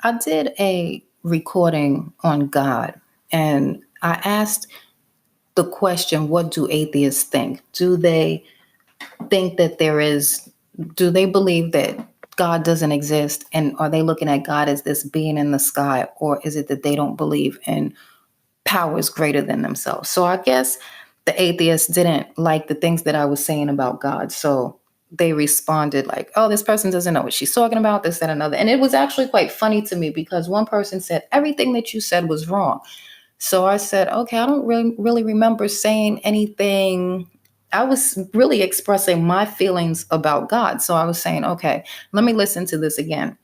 I did a recording on God, and I asked the question, what do atheists think? Do they think that do they believe that God doesn't exist? And are they looking at God as this being in the sky? Or is it that they don't believe in powers greater than themselves? So I guess the atheists didn't like the things that I was saying about God. So they responded like, oh, this person doesn't know what she's talking about, this, that, another. And it was actually quite funny to me because one person said, everything that you said was wrong. So I said, okay, I don't really remember saying anything. I was really expressing my feelings about God. So I was saying, okay, let me listen to this again.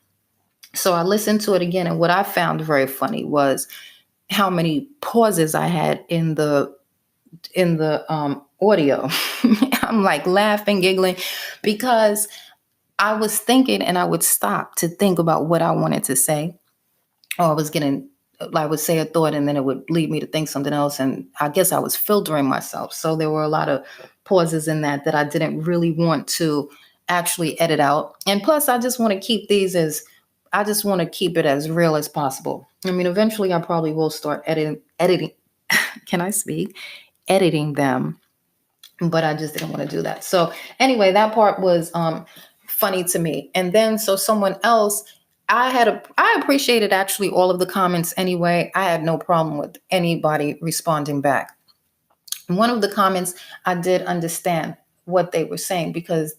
So I listened to it again. And what I found very funny was how many pauses I had in the audio. I'm like laughing, giggling, because I was thinking and I would stop to think about what I wanted to say. Or I would say a thought and then it would lead me to think something else. And I guess I was filtering myself. So there were a lot of pauses in that I didn't really want to actually edit out. And plus, I just want to keep it as real as possible. I mean, eventually I probably will start editing. Can I speak? Editing them, but I just didn't want to do that. So anyway, that part was funny to me. And then so someone else, I appreciated actually all of the comments anyway. I had no problem with anybody responding back. One of the comments, I did understand what they were saying because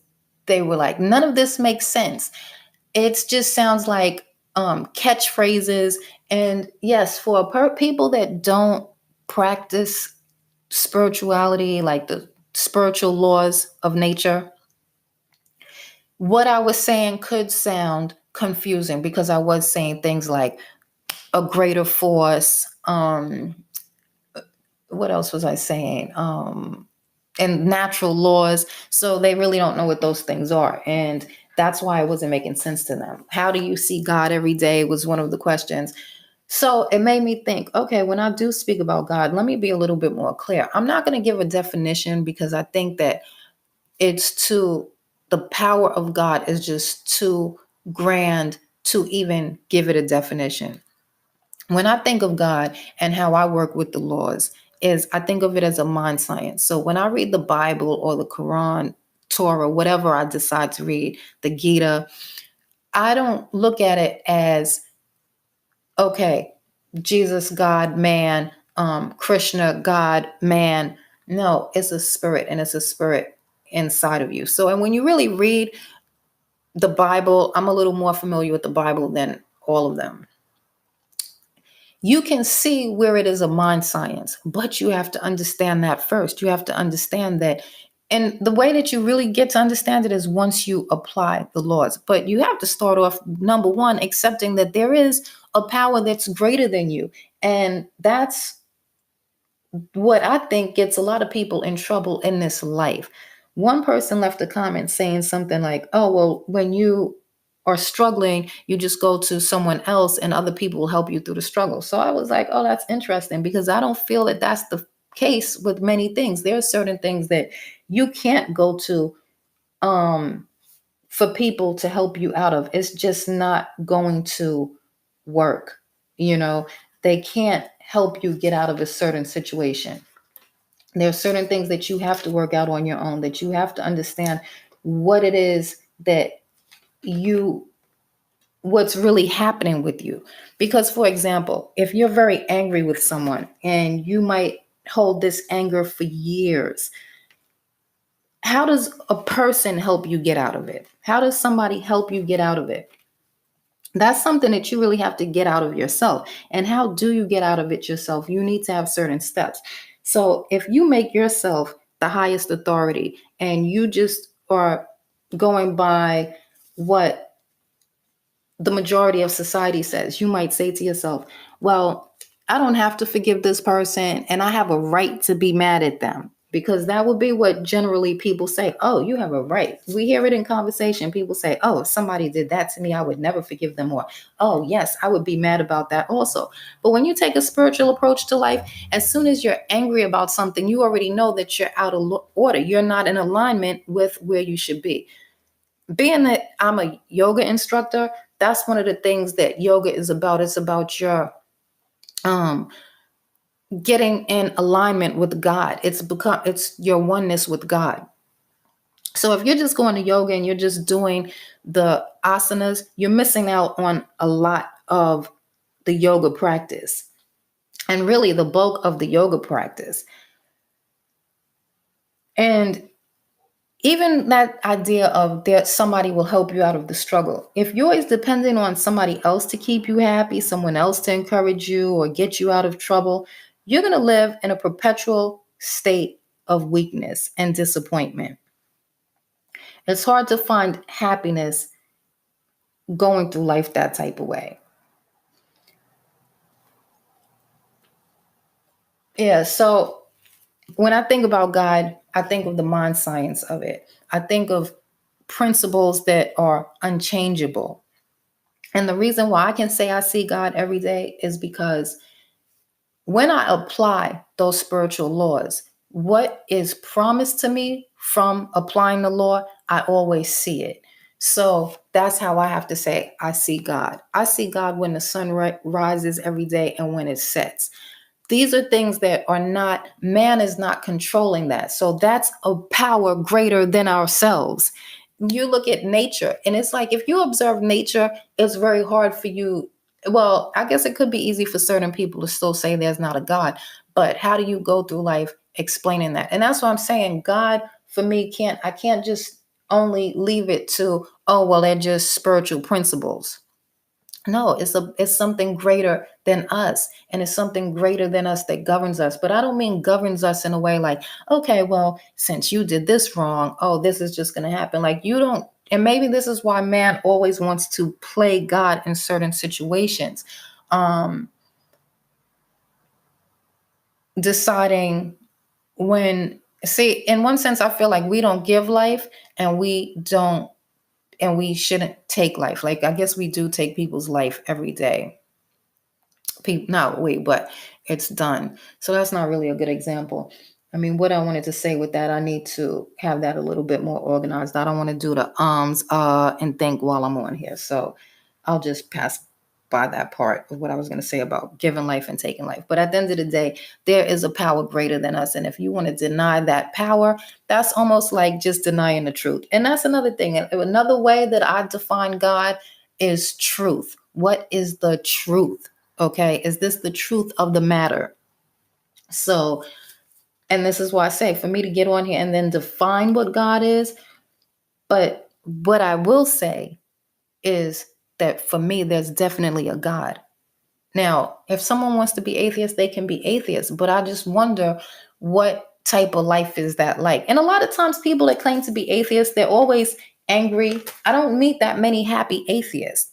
they were like, none of this makes sense. It just sounds like catchphrases. And yes, for people that don't practice spirituality, like the spiritual laws of nature, what I was saying could sound confusing because I was saying things like a greater force. What else was I saying? And natural laws. So they really don't know what those things are. And that's why it wasn't making sense to them. How do you see God every day was one of the questions. So it made me think, okay, when I do speak about God, let me be a little bit more clear. I'm not going to give a definition because I think that the power of God is just too grand to even give it a definition. When I think of God and how I work with the laws, is I think of it as a mind science. So when I read the Bible or the Quran, Torah, whatever I decide to read, the Gita, I don't look at it as, okay, Jesus, God, man, Krishna, God, man. No, it's a spirit, and it's a spirit inside of you. So, and when you really read the Bible, I'm a little more familiar with the Bible than all of them. You can see where it is a mind science, but you have to understand that first. You have to understand that. And the way that you really get to understand it is once you apply the laws. But you have to start off, number one, accepting that there is a power that's greater than you. And that's what I think gets a lot of people in trouble in this life. One person left a comment saying something like, oh, well, when you are struggling, you just go to someone else and other people will help you through the struggle. So I was like, oh, that's interesting because I don't feel that that's the case with many things. There are certain things that you can't go to for people to help you out of. It's just not going to work. You know, they can't help you get out of a certain situation. There are certain things that you have to work out on your own, that you have to understand what it is that what's really happening with you. Because, for example, if you're very angry with someone and you might hold this anger for years, how does a person help you get out of it? How does somebody help you get out of it? That's something that you really have to get out of yourself. And how do you get out of it yourself? You need to have certain steps. So if you make yourself the highest authority and you just are going by what the majority of society says, you might say to yourself, well, I don't have to forgive this person and I have a right to be mad at them. Because that would be what generally people say. Oh, you have a right. We hear it in conversation. People say, oh, if somebody did that to me, I would never forgive them. Or, oh, yes, I would be mad about that also. But when you take a spiritual approach to life, as soon as you're angry about something, you already know that you're out of order. You're not in alignment with where you should be. Being that I'm a yoga instructor, That's one of the things that yoga is about. It's about your getting in alignment with God. It's your oneness with God. So if you're just going to yoga and you're just doing the asanas, you're missing out on a lot of the yoga practice, and really the bulk of the yoga practice. And even that idea of that somebody will help you out of the struggle. If you're always depending on somebody else to keep you happy, someone else to encourage you or get you out of trouble, you're going to live in a perpetual state of weakness and disappointment. It's hard to find happiness going through life that type of way. Yeah, so when I think about God, I think of the mind science of it. I think of principles that are unchangeable. And the reason why I can say I see God every day is because when I apply those spiritual laws, what is promised to me from applying the law, I always see it. So that's how I have to say I see God. I see God when the sun rises every day and when it sets. These are things that are not, man is not controlling that. So that's a power greater than ourselves. You look at nature, and it's like if you observe nature, it's very hard for you. Well, I guess it could be easy for certain people to still say there's not a God, but how do you go through life explaining that? And that's what I'm saying. God, for me, I can't just only leave it to, oh, well, they're just spiritual principles. No, it's something greater than us, and it's something greater than us that governs us. But I don't mean governs us in a way like, okay, well, since you did this wrong, oh, this is just going to happen. Like you don't, and maybe this is why man always wants to play God in certain situations, deciding when. See, in one sense, I feel like we don't give life, and we shouldn't take life. Like I guess we do take people's life every day. Not we, but it's done. So that's not really a good example. I mean, what I wanted to say with that, I need to have that a little bit more organized. I don't want to do the and think while I'm on here. So I'll just pass by that part of what I was going to say about giving life and taking life. But at the end of the day, there is a power greater than us. And if you want to deny that power, that's almost like just denying the truth. And that's another thing. Another way that I define God is truth. What is the truth? Okay, is this the truth of the matter? So, and this is why I say for me to get on here and then define what God is. But what I will say is that for me, there's definitely a God. Now, if someone wants to be atheist, they can be atheist. But I just wonder what type of life is that like? And a lot of times people that claim to be atheists, they're always angry. I don't meet that many happy atheists.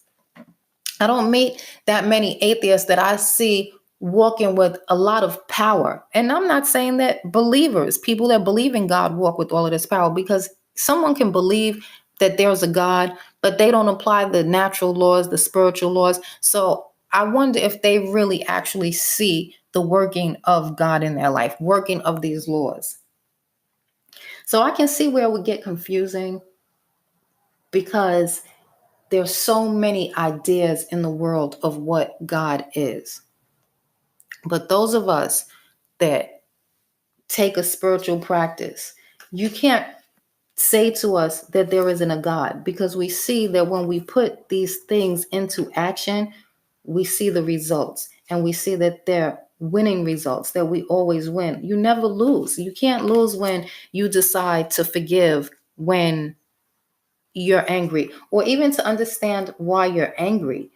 I don't meet that many atheists that I see walking with a lot of power. And I'm not saying that believers, people that believe in God, walk with all of this power, because someone can believe that there's a God, but they don't apply the natural laws, the spiritual laws. So I wonder if they really actually see the working of God in their life, working of these laws. So I can see where it would get confusing because there's so many ideas in the world of what God is. But those of us that take a spiritual practice, you can't say to us that there isn't a God, because we see that when we put these things into action, we see the results, and we see that they're winning results, that we always win. You never lose. You can't lose when you decide to forgive when you're angry, or even to understand why you're angry.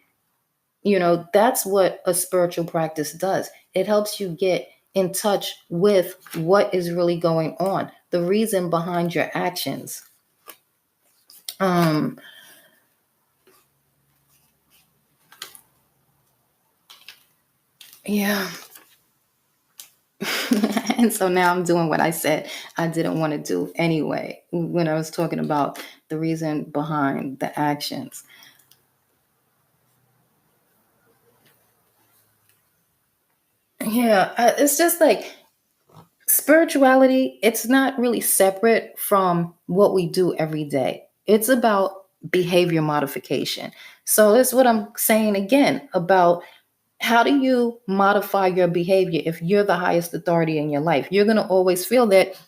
That's what a spiritual practice does. It helps you get in touch with what is really going on, the reason behind your actions. Um, yeah. And so now I'm doing what I said I didn't want to do anyway, when I was talking about the reason behind the actions. Yeah, it's just like spirituality, it's not really separate from what we do every day. It's about behavior modification. So that's what I'm saying again about how do you modify your behavior if you're the highest authority in your life? You're going to always feel that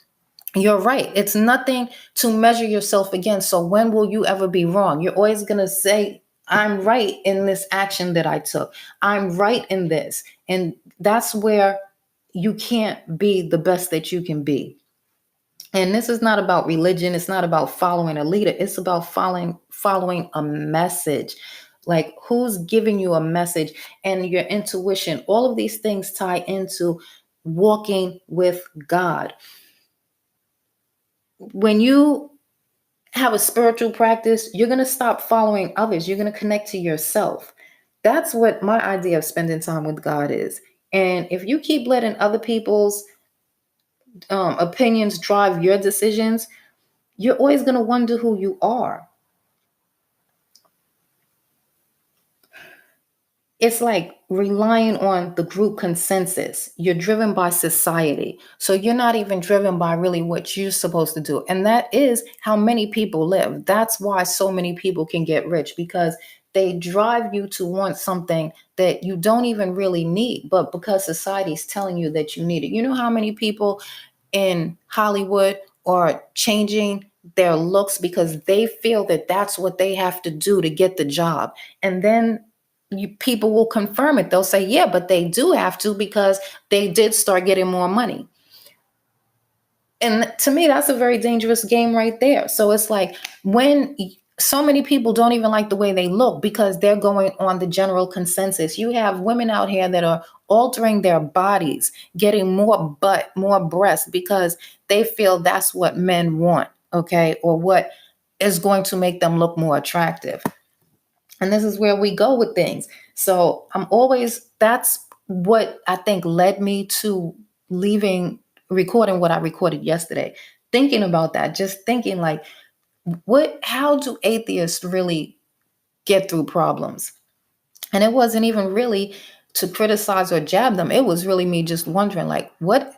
you're right. It's nothing to measure yourself against. So when will you ever be wrong? You're always going to say, I'm right in this action that I took. I'm right in this. And that's where you can't be the best that you can be. And this is not about religion. It's not about following a leader. It's about following a message. Like who's giving you a message and your intuition. All of these things tie into walking with God. When you have a spiritual practice, you're going to stop following others. You're going to connect to yourself. That's what my idea of spending time with God is. And if you keep letting other people's opinions drive your decisions, you're always going to wonder who you are. It's like relying on the group consensus. You're driven by society. So you're not even driven by really what you're supposed to do. And that is how many people live. That's why so many people can get rich, because they drive you to want something that you don't even really need, but because society's telling you that you need it. You know how many people in Hollywood are changing their looks because they feel that that's what they have to do to get the job. And then people will confirm it. They'll say, yeah, but they do have to because they did start getting more money. And to me, that's a very dangerous game right there. So it's like when so many people don't even like the way they look because they're going on the general consensus. You have women out here that are altering their bodies, getting more butt, more breast because they feel that's what men want, okay, or what is going to make them look more attractive. And this is where we go with things. So that's what I think led me to recording what I recorded yesterday, thinking about that, just thinking like, how do atheists really get through problems? And it wasn't even really to criticize or jab them. It was really me just wondering, like, what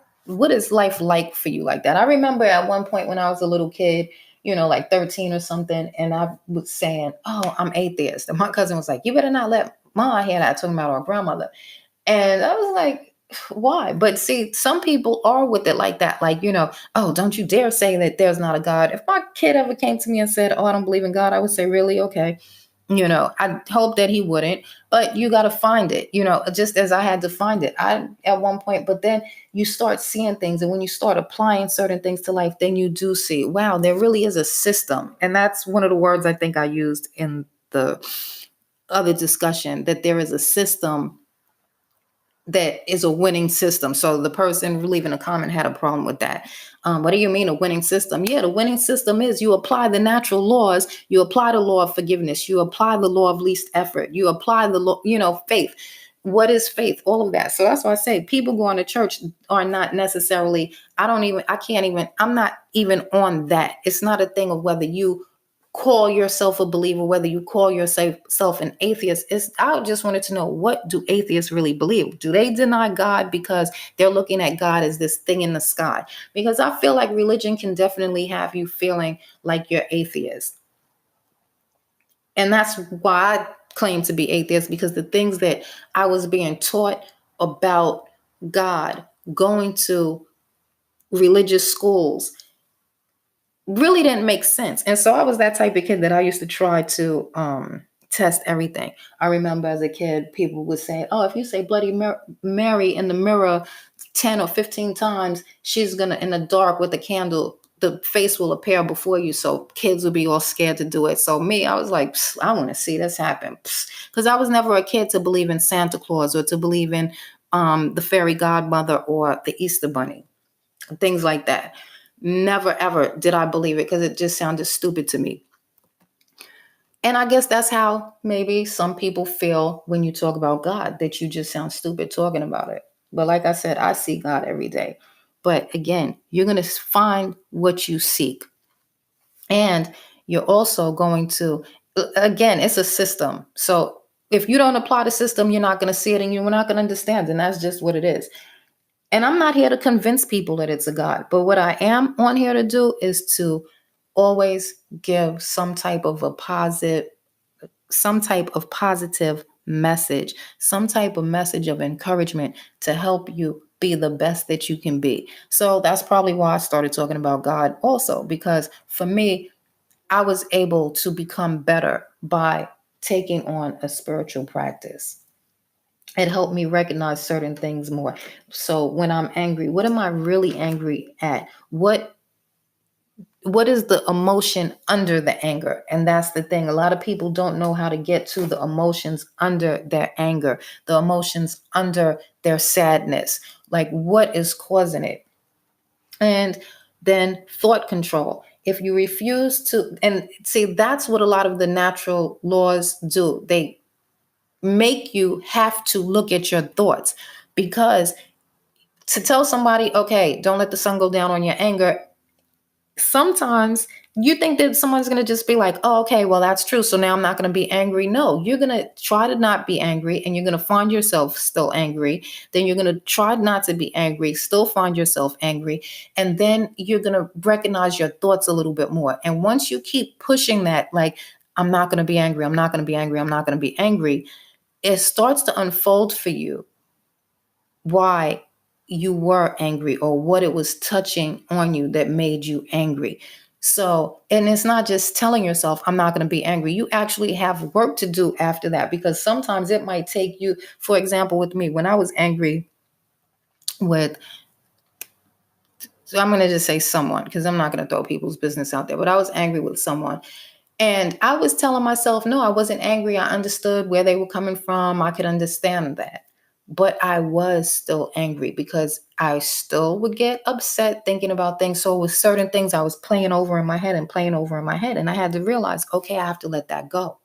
is life like for you like that? I remember at one point when I was a little kid, like 13 or something, and I was saying, oh, I'm atheist. And my cousin was like, you better not let Ma hear that, talking about our grandmother. And I was like, why? But see, some people are with it like that. Like, oh, don't you dare say that there's not a God. If my kid ever came to me and said, oh, I don't believe in God, I would say, really? Okay. I hope that he wouldn't, but you got to find it, just as I had to find it at one point. But then you start seeing things. And when you start applying certain things to life, then you do see, wow, there really is a system. And that's one of the words I think I used in the other discussion, that there is a system that is a winning system. So the person leaving a comment had a problem with that. What do you mean a winning system? Yeah, the winning system is you apply the natural laws, you apply the law of forgiveness, you apply the law of least effort, you apply the law, faith. What is faith? All of that. So that's why I say people going to church are not necessarily, I'm not even on that. It's not a thing of whether you call yourself a believer, whether you call yourself an atheist. I just wanted to know, what do atheists really believe? Do they deny God because they're looking at God as this thing in the sky? Because I feel like religion can definitely have you feeling like you're atheist. And that's why I claim to be atheist, because the things that I was being taught about God, going to religious schools, really didn't make sense. And so I was that type of kid that I used to try to test everything. I remember as a kid, people would say, oh, if you say Bloody Mary in the mirror 10 or 15 times, she's going to, in the dark with a candle, the face will appear before you. So kids would be all scared to do it. So me, I was like, I want to see this happen. Because I was never a kid to believe in Santa Claus or to believe in the fairy godmother or the Easter bunny, things like that. Never, ever did I believe it, because it just sounded stupid to me. And I guess that's how maybe some people feel when you talk about God, that you just sound stupid talking about it. But like I said, I see God every day. But again, you're going to find what you seek. And you're also going to, again, it's a system. So if you don't apply the system, you're not going to see it and you're not going to understand. And that's just what it is. And I'm not here to convince people that it's a God. But what I am on here to do is to always give some type of positive message, some type of message of encouragement to help you be the best that you can be. So that's probably why I started talking about God also, because for me, I was able to become better by taking on a spiritual practice. It helped me recognize certain things more. So when I'm angry, what am I really angry at? What is the emotion under the anger? And that's the thing. A lot of people don't know how to get to the emotions under their anger, the emotions under their sadness. Like, what is causing it? And then thought control. If you refuse to, and see, that's what a lot of the natural laws do. They make you have to look at your thoughts, because to tell somebody, okay, don't let the sun go down on your anger, sometimes you think that someone's going to just be like, oh, okay, well, that's true, so now I'm not going to be angry. No, you're going to try to not be angry, and you're going to find yourself still angry. Then you're going to try not to be angry, still find yourself angry. And then you're going to recognize your thoughts a little bit more. And once you keep pushing that, like, I'm not going to be angry, I'm not going to be angry, I'm not going to be angry, it starts to unfold for you why you were angry, or what it was touching on you that made you angry. So, and it's not just telling yourself, I'm not going to be angry. You actually have work to do after that, because sometimes it might take you, for example, with me, when I was angry with, so I'm going to just say someone, because I'm not going to throw people's business out there, but I was angry with someone. And I was telling myself, no, I wasn't angry. I understood where they were coming from. I could understand that. But I was still angry, because I still would get upset thinking about things. So with certain things, I was playing over in my head and playing over in my head. And I had to realize, okay, I have to let that go.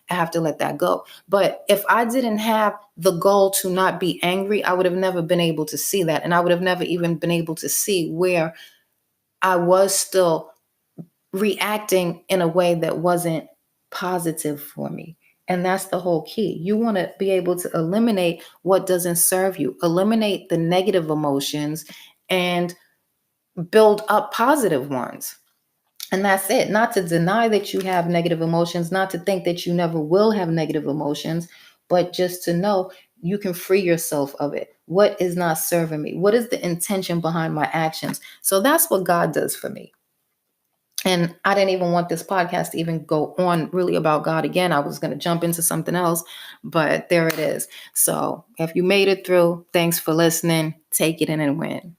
I have to let that go. But if I didn't have the goal to not be angry, I would have never been able to see that. And I would have never even been able to see where I was still reacting in a way that wasn't positive for me. And that's the whole key. You want to be able to eliminate what doesn't serve you, eliminate the negative emotions, and build up positive ones. And that's it. Not to deny that you have negative emotions, not to think that you never will have negative emotions, but just to know you can free yourself of it. What is not serving me? What is the intention behind my actions? So that's what God does for me. And I didn't even want this podcast to even go on really about God again. I was going to jump into something else, but there it is. So if you made it through, thanks for listening. Take it in and win.